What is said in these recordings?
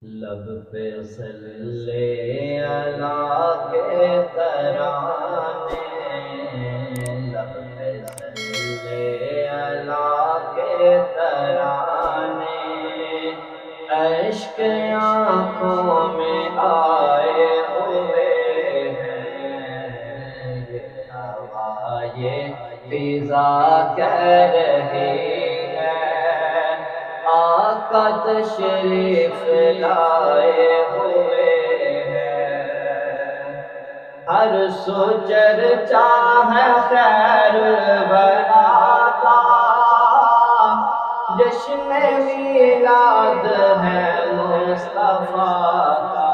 لب پہ صلی اللہ کے ترانے، لب پہ صلی اللہ کے ترانے، اشک آنکھوں میں آئے ہوئے ہیں، یہ ہوا یہ فضا کہہ رہی آقا تشریف لائے ہوئے ہیں، ہر سو چرچا ہے خیر الورا کا، جشن میلاد ہے مصطفیٰ کا،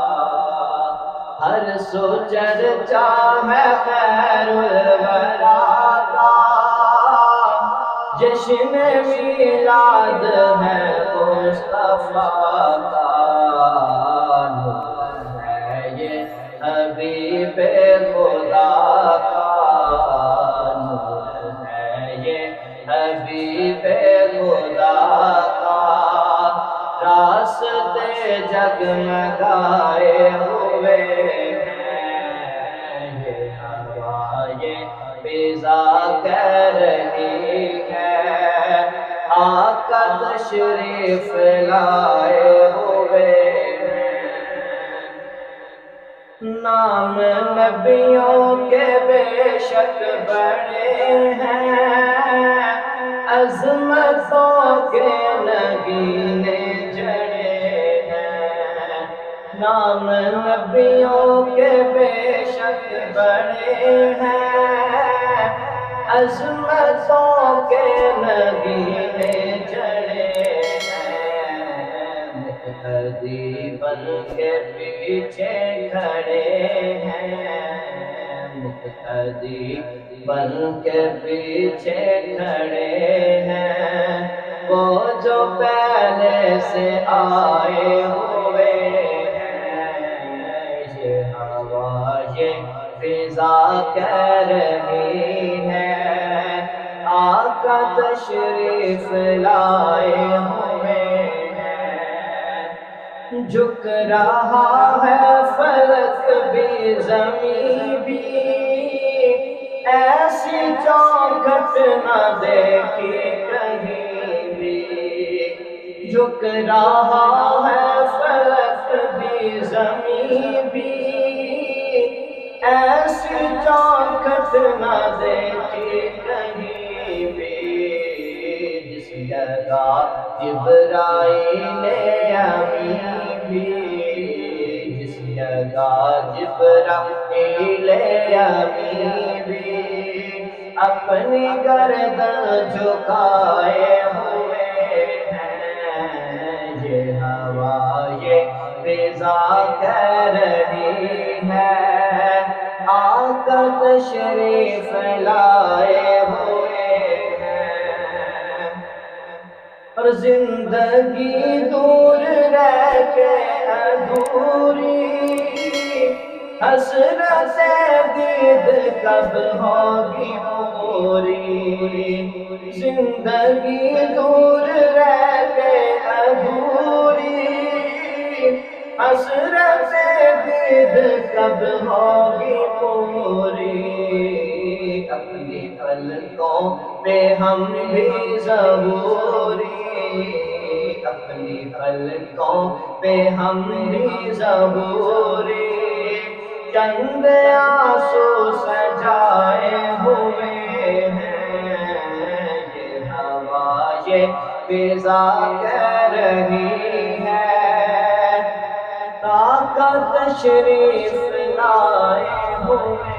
ہر سو چرچا ہے خیر الورا کا، جشن میلاد ہے مصطفیٰ کا، نور ہے یہ حبیب خدا کا، نور ہے یہ حبیب خدا کا، راستے جگمگائے ہوئے ہیں، یہ ہوا یہ فضا کہہ رہی آقا تشریف لائے ہوئے ہیں، نام نبیوں کے بے شک بڑے ہیں، عظمتوں کے نگینے جڑے ہیں، نام نبیوں کے بے شک بڑے ہیں، عظمتوں کے نگینے جڑے ہیں، مقتدی بن کے پیچھے کھڑے ہیں، مقتدی بن کے پیچھے کھڑے ہیں، وہ جو پہلے سے آئے ہوئے ہیں، یہ ہوا یہ فضا کہہ رہی ہے آقا تشریف لائے ہوئے ہیں، جھک رہا ہے فلک بھی زمین بھی، ایسی چوکھٹ نہ دیکھی کہیں بھی، جھک رہا ہے فلک بھی زمین بھی، ایسی چوکھٹ نہ دیکھی کہیں بھی، جس جگہ جبرائیل امین بھی، جس جگہ جبرائیل امین بھی، اپنی گردن جھکائے ہوئے ہیں، یہ ہوا یہ فضا کہہ رہی ہے آقا تشریف لائے ہوئے ہیں، اور زندگی دور رہ کے ادھوری، حسرت دید کب ہوگی پوری، زندگی دور رہ کے ادھوری، حسرت دید کب ہوگی پوری، اپنی پلکوں پہ ہم بھی ظہوری، اپنی پلکوں پہ ہم بھی ظہوری، چند آنسو سجائے ہوئے ہیں، یہ ہوا یہ فضا کہہ رہی ہے آقا تشریف لائے ہوئے